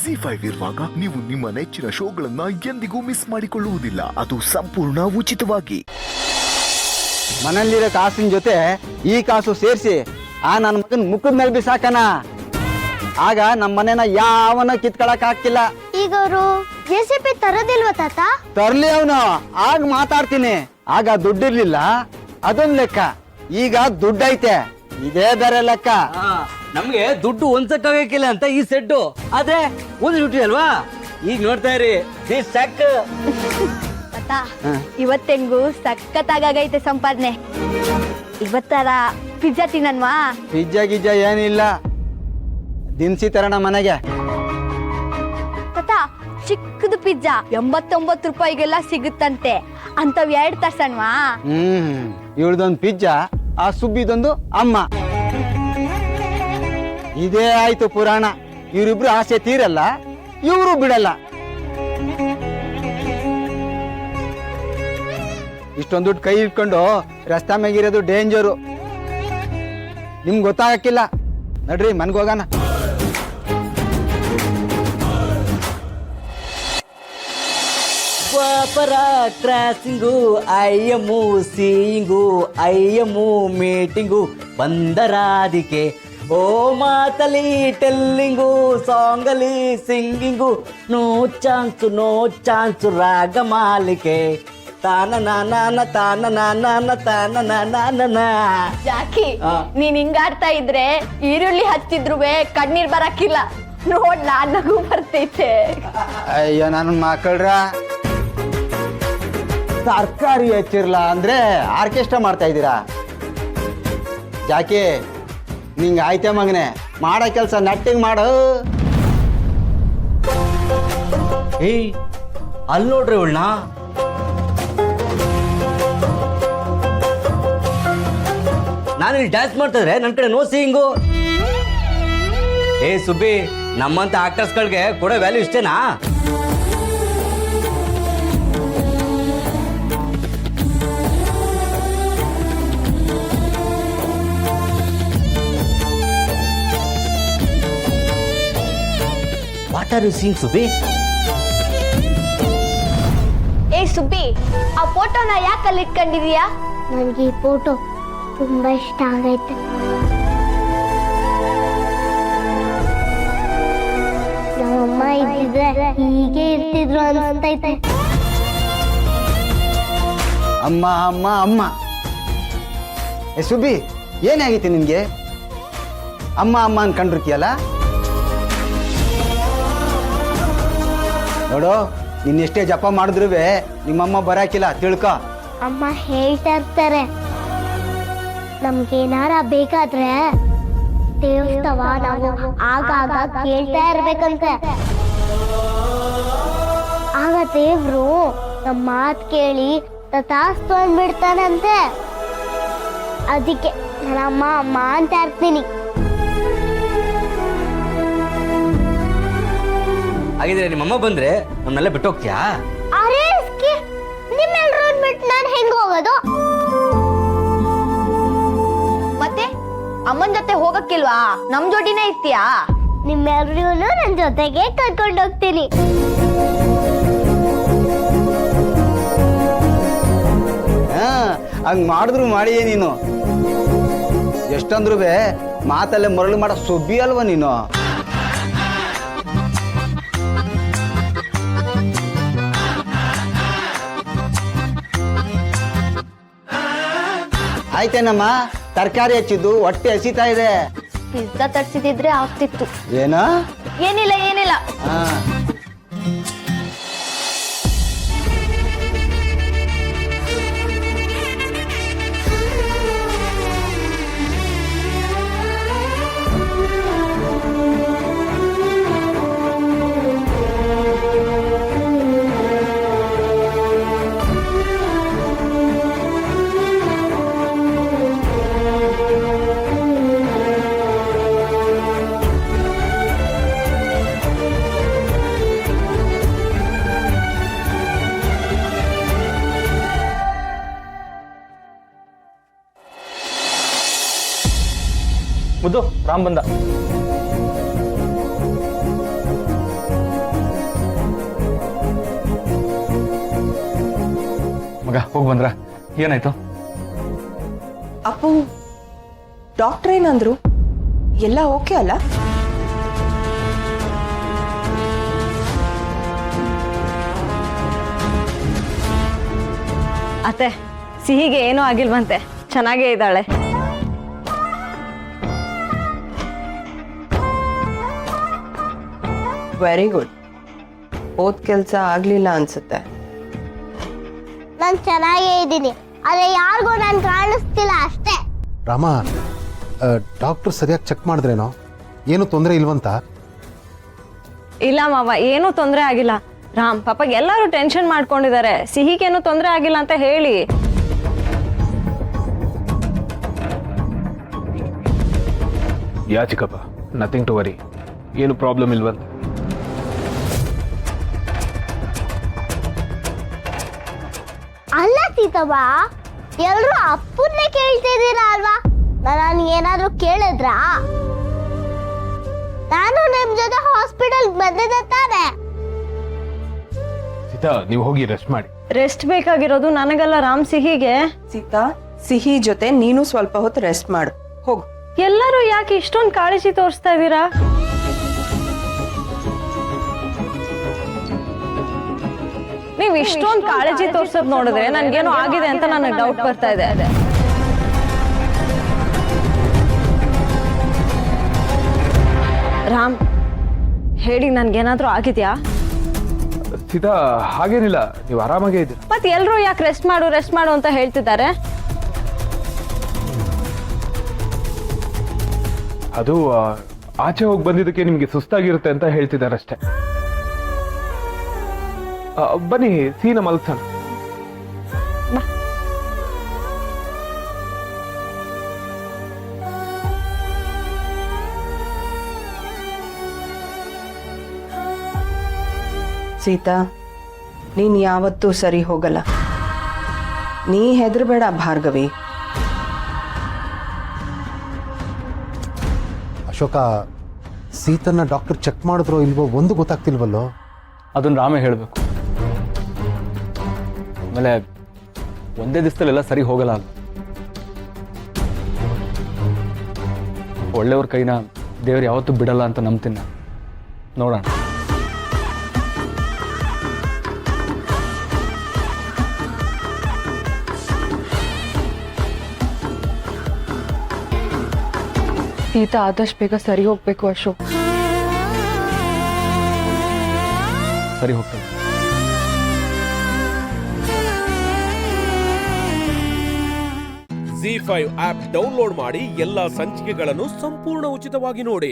ಜಿ5 ಇರುವಾಗ ನೀವು ನಿಮ್ಮ ನೆಚ್ಚಿನ ಶೋಗಳನ್ನ ಎಂದಿಗೂ ಮಿಸ್ ಮಾಡಿಕೊಳ್ಳುವುದಿಲ್ಲ. ಅದು ಸಂಪೂರ್ಣ ಉಚಿತವಾಗಿ. ಮನೆಯಲ್ಲಿರೋ ಕಾಸಿನ ಜೊತೆ ಈ ಕಾಸು ಸೇರಿಸಿ ನನ್ನ ಮಗನ ಮುಖದ ಮೇಲೆ ಬಿಸಾಕನ. ಆಗ ನಮ್ಮ ಮನೆನ ಯಾವನ ಕಿತ್ಕೊಳಕ್ ಆಗ್ತಿಲ್ಲ. ಈಗ ಅವರು ಜೆಸಿಪಿ ತರೋದಿಲ್ವ ತಾತ? ತರ್ಲಿ ಅವನು, ಆಗ ಮಾತಾಡ್ತೀನಿ. ಆಗ ದುಡ್ಡಿರ್ಲಿಲ್ಲ, ಅದೊಂದ್ ಲೆಕ್ಕ. ಈಗ ದುಡ್ಡೈತೆ, ಇದೇ ಬೇರೆ ಲೆಕ್ಕ. ನಮ್ಗೆ ದುಡ್ಡು ಒಂದ್ಸಕ್ಕಾಗಕ್ಕಿಲ್ಲ ಅಂತ ಈ ಸೆಡ್ಡು, ಆದ್ರೆ ಒಂದು ಡ್ಯೂಟಿ ಅಲ್ವಾ. ಈಗ ನೋಡ್ತಾ ಇರಿ ಸಾಕ್. ತಾತ ಇವತ್ತೆಂಗು ಸಖತ್ತಾಗೈತೆ ಸಂಪಾದನೆ. ಇವತ್ತರ ಪಿಜ್ಜಾ ತಿನ್ನನ್ವಾ? ಪಿಜ್ಜಾ ಗಿಜ್ಜಾ ಏನಿಲ್ಲ, ದಿನಸಿ ತರೋಣ ಮನೆಗೆ. ತಾತ ಚಿಕ್ಕದು ಪಿಜ್ಜಾ 89 ರೂಪಾಯಿಗೆಲ್ಲ ಸಿಗುತ್ತಂತೆ. ಅಂತವ್ 2 ತರ್ಸನ್ವಾ? ಇವಳ್ದೊಂದು ಪಿಜ್ಜಾ, ಆ ಸುಬ್ಬಿದೊಂದು ಅಮ್ಮ. ಇದೇ ಆಯ್ತು ಪುರಾಣ. ಇವರಿಬ್ರು ಆಸೆ ತೀರಲ್ಲ, ಇವರು ಬಿಡಲ್ಲ. ಇಷ್ಟೊಂದು ದುಡ್ಡು ಕೈ ಇಟ್ಕೊಂಡು ರಸ್ತೆ ಮೇಗಿರೋದು ಡೇಂಜರು. ನಿಮ್ಗೆ ಗೊತ್ತಾಗಕ್ಕಿಲ್ಲ. ನಡ್ರಿ ಮನ್ಗೋಗೋಣ. ಪಾಪರ ಕ್ರಾಸಿಂಗು, ಅಯ್ಯಮ್ಮು ಸೀಯಿಂಗು, ಅಯ್ಯಮ್ಮು ಮೀಟಿಂಗು, ಬಂದರಾದಿಕೆ ಓ ಮಾತಲಿ ಟೆಲ್ಲಿಂಗು, ಸಾಂಗಲಿ ಸಿಂಗಿಂಗು, ನೋ ಚಾನ್ಸು ರಾಗ ಮಾಲಿಕೆ ತಾನ ನಾನ ತಾನ ನಾನ ತಾನ ನಾನ. ಜಾಕಿ ನೀನ್ ಹಿಂಗಾಡ್ತಾ ಇದ್ರೆ ಈರುಳ್ಳಿ ಹಚ್ಚಿದ್ರುವೆ ಕಣ್ಣೀರ್ ಬರಕ್ಕಿಲ್ಲ. ನೋಡ್ ನನಗೂ ಬರ್ತೈತೆ. ಅಯ್ಯೋ ನನ್ನ ಮಕ್ಕಳ್ರ, ತರಕಾರಿ ಹೆಚ್ಚಿರ್ಲ ಅಂದ್ರೆ ಆರ್ಕೆಸ್ಟ್ರಾ ಮಾಡ್ತಾ ಇದ್ದೀರಾ. ಜಾಕಿ ನಿಂಗೆ ಆಯ್ತೆ ಮಗನೆ, ಮಾಡೋ ಕೆಲಸ ನಟ್ಟಿಂಗ್ ಮಾಡು. ಏಯ್ ಅಲ್ಲಿ ನೋಡ್ರಿ ಉಳ್ಳ, ನಾನಿಲ್ಲಿ ಡ್ಯಾನ್ಸ್ ಮಾಡ್ತಾ ಇದ್ರೆ ನನ್ನ ಕಡೆ ನೋ ಸೀಯಿಂಗು. ಏ ಸುಬ್ಬಿ, ನಮ್ಮಂತ ಆಕ್ಟರ್ಸ್ಗಳಿಗೆ ಕೊಡೋ ವ್ಯಾಲ್ಯೂ ಇಷ್ಟೇನಾ? What are you seeing Subbi? ಏ ಸುಬ್ಬಿ, ಆ ಫೋಟೋನ ಯಾಕಲ್ಲಿ ಇಟ್ಕೊಂಡಿದೀಯಾ? ನನಗೆ ಈ ಫೋಟೋ ತುಂಬಾ ಇಷ್ಟ ಆಗೈತೆ. ನಮ್ಮಮ್ಮ ಇದ್ದಿದ್ರೆ ಹೀಗೆ ಇರ್ತಿದ್ರು ಅನ್ಸ್ತೈತೆ. ಅಮ್ಮ ಅಮ್ಮ ಅಮ್ಮ. ಏ ಸುಬ್ಬಿ, ಏನಾಗೈತಿ ನಿನ್ಗೆ? ಅಮ್ಮ ಅಮ್ಮ ಅನ್ಕೊಂಡಿರ್ತೀಯಲ್ಲ. ನೋಡು, ನಿನ್ನೆಷ್ಟೇ ಜಪ ಮಾಡಿದ್ರು ನಿಮ್ಮಮ್ಮ ಬರಾಕಿಲ್ಲ, ತಿಳ್ಕೊ. ಅಮ್ಮ ಹೇಳ್ತಾ ಇರ್ತಾರೆ, ನಮ್ಗೇನಾರ ಬೇಕಾದ್ರೆ ದೇವಸ್ಥವ ನಾವು ಆಗಾಗ ಕೇಳ್ತಾ ಇರ್ಬೇಕಂತೆ. ಆಗ ದೇವ್ರು ನಮ್ಮ ಮಾತು ಕೇಳಿ ತಥಾಸ್ತು ಅಂದ್ಬಿಡ್ತಾನಂತೆ. ಅದಕ್ಕೆ ನನ್ನ ಅಮ್ಮ ಅಮ್ಮ ಅಂತ ಇರ್ತೀನಿ. ಹಾಗಿದ್ರೆ ನಿಮ್ಮಮ್ಮ ಬಂದ್ರೆ ನಮ್ಮನ್ನೆಲ್ಲ ಬಿಟ್ಟು ಹೋಗ್ತೀಯಾ? ಅರೆ ನಿಮ್ಮೆಲ್ರೂ ಬಿಟ್ಟು ನಾನು ಹೆಂಗ್ ಹೋಗೋದು? ಮತ್ತೆ ಅಮ್ಮನ್ ಜೊತೆ ಹೋಗಕ್ಕಿಲ್ವಾ? ನಮ್ ಜೋಡಿನೇ ಇರ್ತೀಯಾ? ನಿಮ್ಮೆಲ್ರೂ ನನ್ನ ಜೊತೆಗೆ ಕರ್ಕೊಂಡು ಹೋಗ್ತೀನಿ. ಹಂಗ್ ಮಾಡಿದ್ರು ಮಾಡಿಯೇ ನೀನು. ಎಷ್ಟಂದ್ರು ಮಾತಲ್ಲೇ ಮರಳು ಮಾಡೋ ಸುಬ್ಬಿ ಅಲ್ವಾ ನೀನು? ಆಯ್ತೇನಮ್ಮ, ತರಕಾರಿ ಹೆಚ್ಚಿದ್ದು ಹೊಟ್ಟೆ ಹಸಿತಾ ಇದೆ. ಪಿಜ್ಜಾ ತರ್ಸಿದಿದ್ರೆ ಆಗ್ತಿತ್ತು. ಏನ? ಏನಿಲ್ಲ. ಮುದ್ದು ರಾಮ್ ಬಂದ. ಮಗ ಹೋಗಿ ಬಂದ್ರ ಏನಾಯ್ತು? ಅಪ್ಪು ಡಾಕ್ಟರ್ ಏನಂದ್ರು? ಎಲ್ಲ ಓಕೆ ಅಲ್ಲ? ಅತ್ತೆ ಸಿಹಿಗೆ ಏನೂ ಆಗಿಲ್ವಂತೆ, ಚೆನ್ನಾಗೇ ಇದ್ದಾಳೆ. Very good. ಓದ್ ಕೆಲಸ ಆಗ್ಲಿಲ್ಲ ಅನ್ಸುತ್ತೆ. ನಾನು ಚೆನ್ನಾಗೇ ಇದ್ದೀನಿ, ಆದ್ರೆ ಯಾರಿಗೂ ನಾನು ಕಾಣಿಸ್ತಿಲ್ಲ ಅಷ್ಟೇ. ರಾಮ, ಡಾಕ್ಟರ್ ಸರಿಯಾಗಿ ಚೆಕ್ ಮಾಡಿದ್ರೇನೋ? ಏನು ತೊಂದರೆ ಇಲ್ವಂತ? ಇಲ್ಲ ಮಾವ, ಏನೂ ತೊಂದರೆ ಆಗಿಲ್ಲ. ರಾಮ್ ಪಾಪ ಎಲ್ಲರೂ ಟೆನ್ಷನ್ ಮಾಡ್ಕೊಂಡಿದ್ದಾರೆ. ಸಿಹಿಗೇನು ತೊಂದರೆ ಆಗಿಲ್ಲ ಅಂತ ಹೇಳಿ. ಯಾ ಚಿಕ್ಕಪ್ಪ, ನಥಿಂಗ್ ಟು ವರಿ. ಏನು ಪ್ರಾಬ್ಲಮ್ ಇಲ್ವಂತ? ಅಲ್ಲ ಸೀತವ್ವ, ಎಲ್ರು ಅಪ್ಪನ್ನೇ ಕೇಳ್ತಿದ್ದೀರಾ ಅಲ್ವಾ? ನಾನು ಏನಾದ್ರೂ ಕೇಳಿದ್ರಾ? ನಾನು ನಿಮ್ ಜೊತೆ ಹಾಸ್ಪಿಟಲ್ ಬಂದಿದ್ದೆ ತಾನೆ. ಸೀತಾ, ನೀವು ಹೋಗಿ ರೆಸ್ಟ್ ಮಾಡಿ. ರೆಸ್ಟ್ ಬೇಕಾಗಿರೋದು ನನಗಲ್ಲ ರಾಮ್, ಸಿಹಿಗೆ. ಸೀತಾ, ಸಿಹಿ ಜೊತೆ ನೀನು ಸ್ವಲ್ಪ ಹೊತ್ತು ರೆಸ್ಟ್ ಮಾಡು. ಹೋಗು. ಎಲ್ಲರೂ ಯಾಕೆ ಇಷ್ಟೊಂದು ಕಾಳಜಿ ತೋರಿಸ್ತಾ ಇದ್ದೀರಾ? ನೀವು ಇಷ್ಟೊಂದು ಕಾಳಜಿ ತೋರ್ಸೋದ್ ನೋಡಿದ್ರೆ ನನ್ಗೇನೋ ಆಗಿದೆ ಅಂತ ನನಗೆ ಡೌಟ್ ಬರ್ತಾ ಇದೆ. ರಾಮ್ ಹೇಳಿ, ನನ್ಗೇನಾದ್ರೂ ಆಗಿದ್ಯಾ? ಸೀತಾ, ಹಾಗೇನಿಲ್ಲ, ನೀವು ಆರಾಮಾಗೇ ಇದ್ದೀರಿ. ಮತ್ತೆ ಎಲ್ರು ಯಾಕೆ ರೆಸ್ಟ್ ಮಾಡು ಅಂತ ಹೇಳ್ತಿದ್ದಾರೆ? ಅದು ಆಚೆ ಹೋಗಿ ಬಂದಿದ್ದಕ್ಕೆ ನಿಮಗೆ ಸುಸ್ತಾಗಿರುತ್ತೆ ಅಂತ ಹೇಳ್ತಿದ್ದಾರೆ ಅಷ್ಟೇ. ಬನ್ನಿ ಸೀನ ಮಲ್ಸೋಣ. ಸೀತಾ, ನೀನ್ ಯಾವತ್ತೂ ಸರಿ ಹೋಗಲ್ಲ. ನೀ ಹೆದರ್ಬೇಡ ಭಾರ್ಗವಿ. ಅಶೋಕ, ಸೀತನ್ನ ಡಾಕ್ಟರ್ ಚೆಕ್ ಮಾಡಿದ್ರೋ ಇಲ್ವೋ ಒಂದು ಗೊತ್ತಾಗ್ತಿಲ್ವಲ್ಲೋ? ಅದನ್ನ ರಾಮೇ ಹೇಳಬೇಕು. ಆಮೇಲೆ ಒಂದೇ ದಿವಸದಲ್ಲೆಲ್ಲ ಸರಿ ಹೋಗಲ್ಲ ಅಲ್ಲ. ಒಳ್ಳೆಯವ್ರ ಕೈನ ದೇವ್ರು ಯಾವತ್ತೂ ಬಿಡಲ್ಲ ಅಂತ ನಂಬ್ತೀನಿ ನಾನು. ನೋಡೋಣ. ಸೀತಾ ಆದಷ್ಟು ಬೇಗ ಸರಿ ಹೋಗ್ಬೇಕು ಅಶೋಕ್. ಸರಿ ಹೋಗ್ತದೆ. ZEE5 ಆಪ್ ಡೌನ್ಲೋಡ್ ಮಾಡಿ ಎಲ್ಲಾ ಸಂಚಿಕೆಗಳನ್ನು ಸಂಪೂರ್ಣ ಉಚಿತವಾಗಿ ನೋಡಿ.